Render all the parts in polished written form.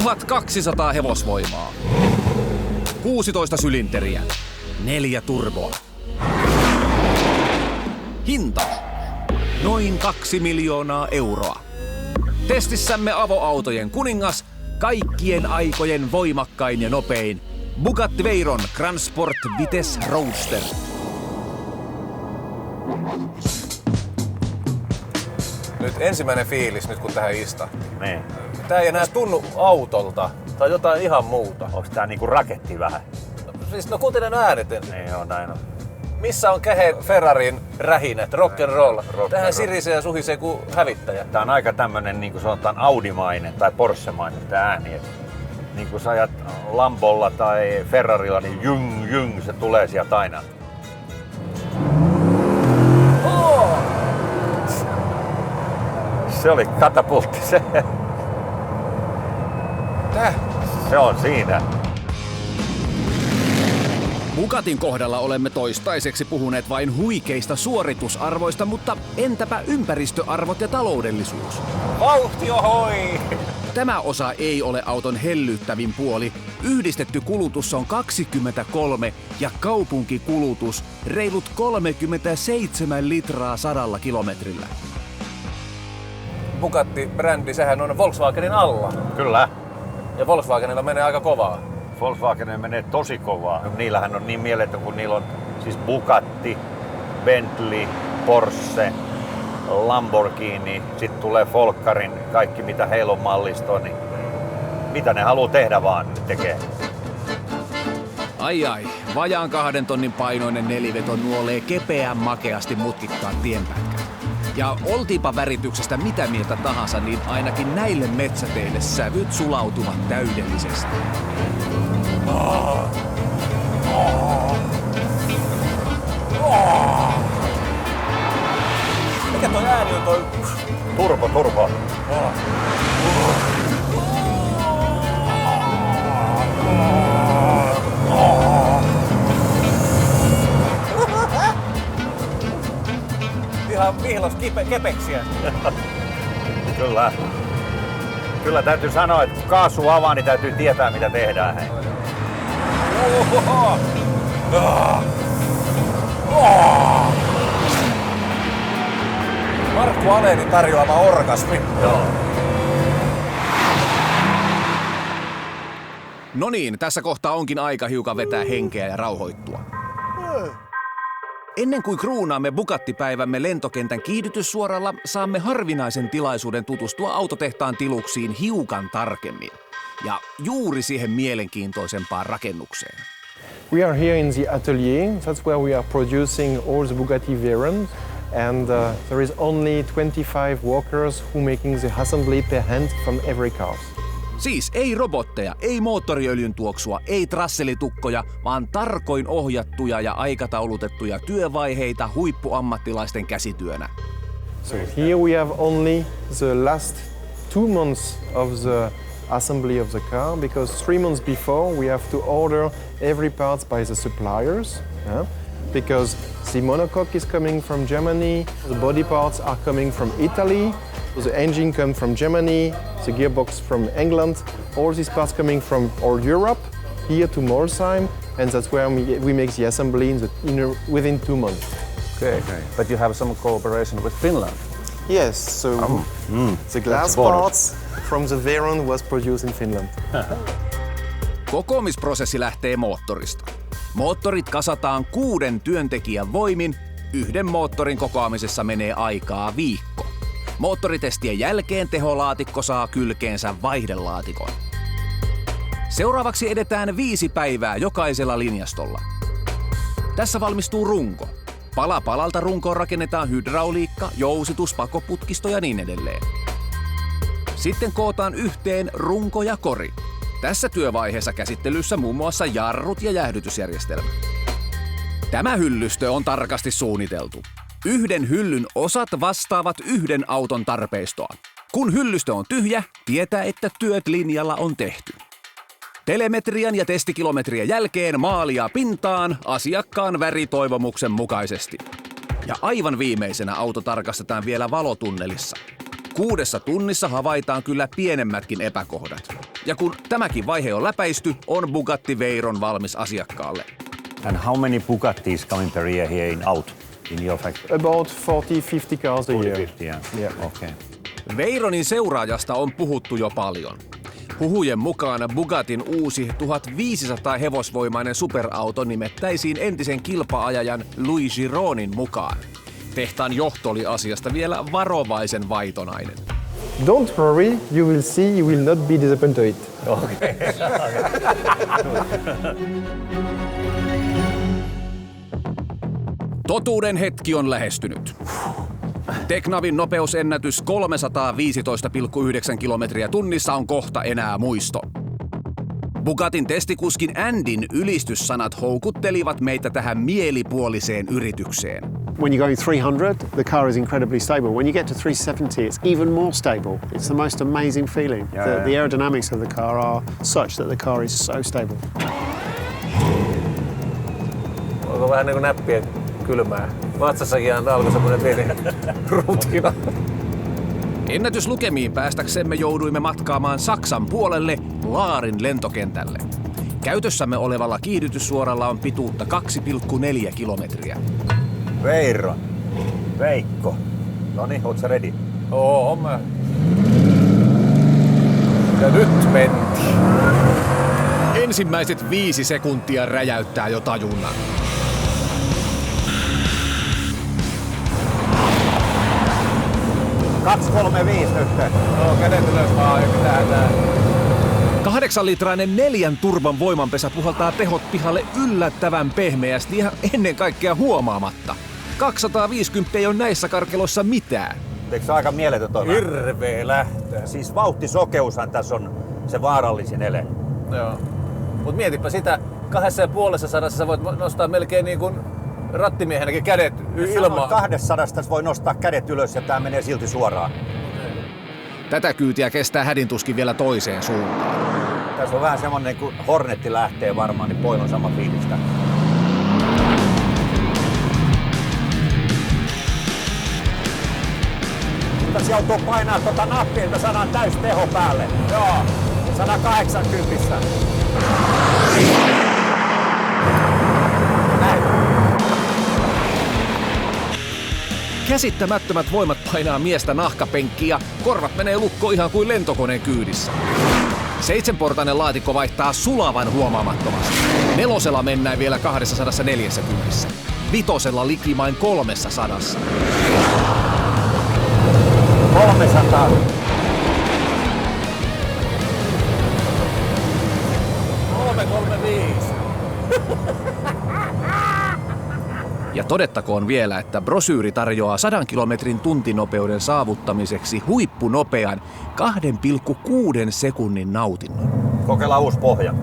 1200 hevosvoimaa. 16 sylinteriä. 4 turboa. Hinta. Noin 2 miljoonaa euroa. Testissämme avoautojen kuningas, kaikkien aikojen voimakkain ja nopein Bugatti Veyron Grand Sport Vitesse Roadster. Nyt ensimmäinen fiilis, nyt kun tähän istahti. Niin. Tää ei enää tunnu autolta tai jotain ihan muuta. Onks tää niinku raketti vähän? Siis no kuuntelen äänet ensin. Niin on näin on. Missä on Kähe Ferrarin rähinät, rock and roll? Tähän sirisee ja suhisee kuin hävittäjä. Tää on aika tämmönen niinku sanotaan Audimainen tai Porschemainen tää ääni. Niin kun sä ajat Lambolla tai Ferrarilla, niin jung, se tulee sieltä aina. Oh! Se oli katapultti se. Täh? Se on siinä. Bugatin kohdalla olemme toistaiseksi puhuneet vain huikeista suoritusarvoista, mutta entäpä ympäristöarvot ja taloudellisuus? Vauhti ohoi! Tämä osa ei ole auton hellyttävin puoli. Yhdistetty kulutus on 23 ja kaupunkikulutus reilut 37 litraa 100 kilometrillä. Bugatti-brändi, sehän on Volkswagenin alla. Kyllä. Ja Volkswagenilla menee aika kovaa. Volkswagen menee tosi kovaa. Niillähän on niin mieletön, kun niillä on siis Bugatti, Bentley, Porsche, Lamborghini, sitten tulee Folkkarin, kaikki mitä heillä on mallistoa, niin mitä ne haluaa tehdä vaan, ne tekee. Ai, vajaan 2 tonnin painoinen neliveto nuolee kepeän makeasti mutkikkaat tienpätkät. Ja oltiipa värityksestä mitä mieltä tahansa, niin ainakin näille metsäteille sävyt sulautuvat täydellisesti. Mikä toi ääni on toi? Turbo. Ihan vihlas kepeksiä. Kyllä. Kyllä täytyy sanoa, että kun kaasu avaa, niin täytyy tietää mitä tehdään. Hei. Markku Aleni tarjoama orgasmi. Joo. No niin, tässä kohtaa onkin aika hiukan vetää henkeä ja rauhoittua. Ennen kuin kruunaamme Bugatti-päivämme lentokentän kiihdytyssuoralla, saamme harvinaisen tilaisuuden tutustua autotehtaan tiluksiin hiukan tarkemmin. Ja juuri siihen mielenkiintoisempaan rakennukseen. We are here in the atelier. That's where we are producing all the Bugatti Veyrons. And there is only 25 workers who making the assembly per hand from every car. Siis ei robotteja, ei moottoriöljyn tuoksua, ei trasselitukkoja, vaan tarkoin ohjattuja ja aikataulutettuja työvaiheita huippuammattilaisten käsityönä. So here we have only the last 2 months of the assembly of the car, because 3 months before we have to order every part by the suppliers. Because the monocoque is coming from Germany, the body parts are coming from Italy, the engine comes from Germany, the gearbox from England, all these parts coming from all Europe, here to Molsheim, and that's where we make the assembly within 2 months. Okay. But you have some cooperation with Finland? Yes, so the glass parts from the Veyron was produced in Finland. Kokoamisprosessi lähtee moottorista. Moottorit kasataan 6 työntekijän voimin. Yhden moottorin kokoamisessa menee aikaa viikko. Moottoritestien jälkeen teholaatikko saa kylkeensä vaihdelaatikon. Seuraavaksi edetään 5 päivää jokaisella linjastolla. Tässä valmistuu runko. Pala palalta runkoon rakennetaan hydrauliikka, jousitus, pakoputkisto ja niin edelleen. Sitten kootaan yhteen runko ja kori. Tässä työvaiheessa käsittelyssä muun muassa jarrut ja jäähdytysjärjestelmä. Tämä hyllystö on tarkasti suunniteltu. Yhden hyllyn osat vastaavat yhden auton tarpeistoa. Kun hyllystö on tyhjä, tietää, että työt linjalla on tehty. Telemetrian ja testikilometrien jälkeen maalia pintaan asiakkaan väritoivomuksen mukaisesti. Ja aivan viimeisenä auto tarkastetaan vielä valotunnelissa. 6 tunnissa havaitaan kyllä pienemmätkin epäkohdat. Ja kun tämäkin vaihe on läpäisty, on Bugatti Veyron valmis asiakkaalle. And how many Bugattis coming per year here in out in your factory? About 40-50 cars a year. 50, yeah. Yeah. Okay. Veyronin seuraajasta on puhuttu jo paljon. Huhujen mukaan Bugattin uusi 1500 hevosvoimainen superauto nimettäisiin entisen kilpaajajan Louis Gironin mukaan. Tehtaan johto oli asiasta vielä varovaisen vaitonainen. Don't worry, you will see, you will not be disappointed. Okay. Totuuden hetki on lähestynyt. Teknavin nopeusennätys 315,9 kilometriä tunnissa on kohta enää muisto. Bugattin testikuskin Andyn ylistyssanat houkuttelivat meitä tähän mielipuoliseen yritykseen. When you're going 300, the car is incredibly stable. When you get to 370, it's even more stable. It's the most amazing feeling. The aerodynamics of the car are such that the car is so stable. Onko vähän niin kuin näppien kylmää? Vatsassakin alkoi semmoinen pieni rutina. Ennätyslukemiin päästäksemme jouduimme matkaamaan Saksan puolelle Laarin lentokentälle. Käytössämme olevalla kiihdytyssuoralla on pituutta 2,4 kilometriä. Veyron. Veikko. Noniin, oot sä ready? Oo, mä. Ja nyt mentiin. Ensimmäiset 5 sekuntia räjäyttää jo tajunnan. Kats 3,5 nyt. No, kädet ylös vaan, tää. 8-litrainen 4 turban voimanpesä puhaltaa tehot pihalle yllättävän pehmeästi ja ennen kaikkea huomaamatta. 250 ei ole näissä karkeloissa mitään. Eikö se aika mieletön toi? Hirveä lähtö. Siis vauhtisokeushan tässä on se vaarallisin ele. Joo. Mut mietipä sitä, 250 sä voit nostaa melkein niin kuin rattimiehenäkin kädet ilmaan. 200 voi nostaa kädet ylös ja tää menee silti suoraan. Tätä kyytiä kestää hädintuskin vielä toiseen suuntaan. Tässä on vähän semmonen, kun Hornetti lähtee varmaan, niin poilla on sama fiilistä. Tässä joutuu painaa tota nappia, että saadaan täys teho päälle. Joo, 180. Näin. Käsittämättömät voimat painaa miestä nahkapenkkiin ja korvat menee lukkoon ihan kuin lentokoneen kyydissä. 7-portainen laatikko vaihtaa sulavan huomaamattomasti. 4 mennään vielä 240. 5 likimain 300. 300. Ja todettakoon vielä, että brosyyri tarjoaa 100 kilometrin tuntinopeuden saavuttamiseksi huippunopean 2,6 sekunnin nautinnon. Kokeillaan uusi pohja.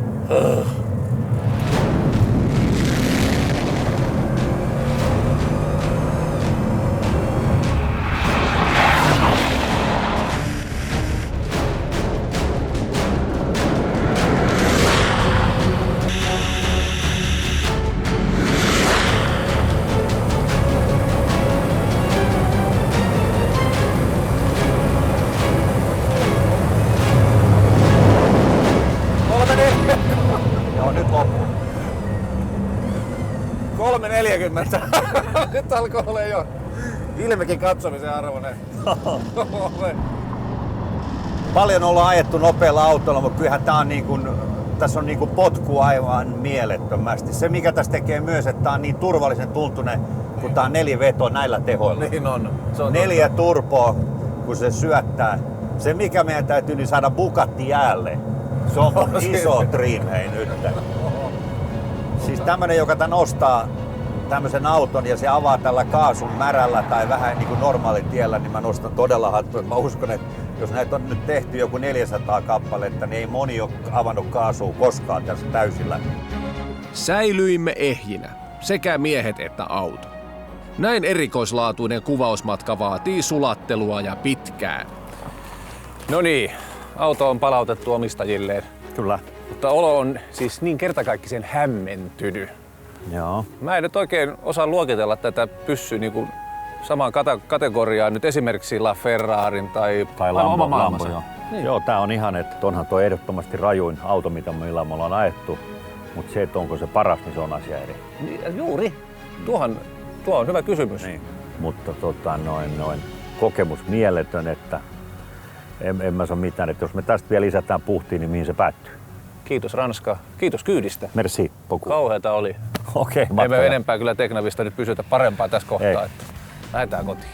Joo, nyt loppu. 340. Nyt alkoi olla jo ilmekin katsomisen arvoinen. Paljon ollaan ajettu nopealla autolla, mutta kyllähän tää on tässä on potku aivan mielettömästi. Se mikä tässä tekee myös, että tää on niin turvallisen tuntunen, kun tää on 4 vetoa näillä tehoilla. Niin on. Se on 4 turboa, kun se syöttää. Se mikä meidän täytyy niin saada Bugatti jäälle. Se on mun iso dream, hei nyt. Siis tämmönen, joka tän ostaa tämmöisen auton ja se avaa tällä kaasun märällä tai vähän niin kuin normaalitiellä, niin mä nostan todella hattua. Mä uskon, että jos näitä on nyt tehty joku 400 kappaletta, niin ei moni ole avannut kaasua koskaan tässä täysillä. Säilyimme ehjinä, sekä miehet että auto. Näin erikoislaatuinen kuvausmatka vaatii sulattelua ja pitkään. No niin, auto on palautettu omistajilleen. Kyllä. Mutta olo on siis niin kertakaikkisen hämmentynyt. Joo. Mä en nyt oikein osaa luokitella tätä pyssyä niin kuin samaan kategoriaan nyt esimerkiksi LaFerrarin tai Lambo, joo. Niin. Joo, tää on ihan, että onhan tuo ehdottomasti rajuin auto, mitä millä me ollaan ajettu, mutta se, että onko se paras, niin se on asia eri. Juuri. Tuo on hyvä kysymys. Niin. Mutta kokemus mieletön, että en mä sano mitään, että jos me tästä vielä lisätään puhtiin, niin mihin se päättyy? Kiitos Ranska. Kiitos kyydistä. Merci beaucoup. Kauheeta oli. Okei, Ei me enempää kyllä Teknavista nyt pysytä parempaa tässä kohtaa. Että lähdetään kotiin.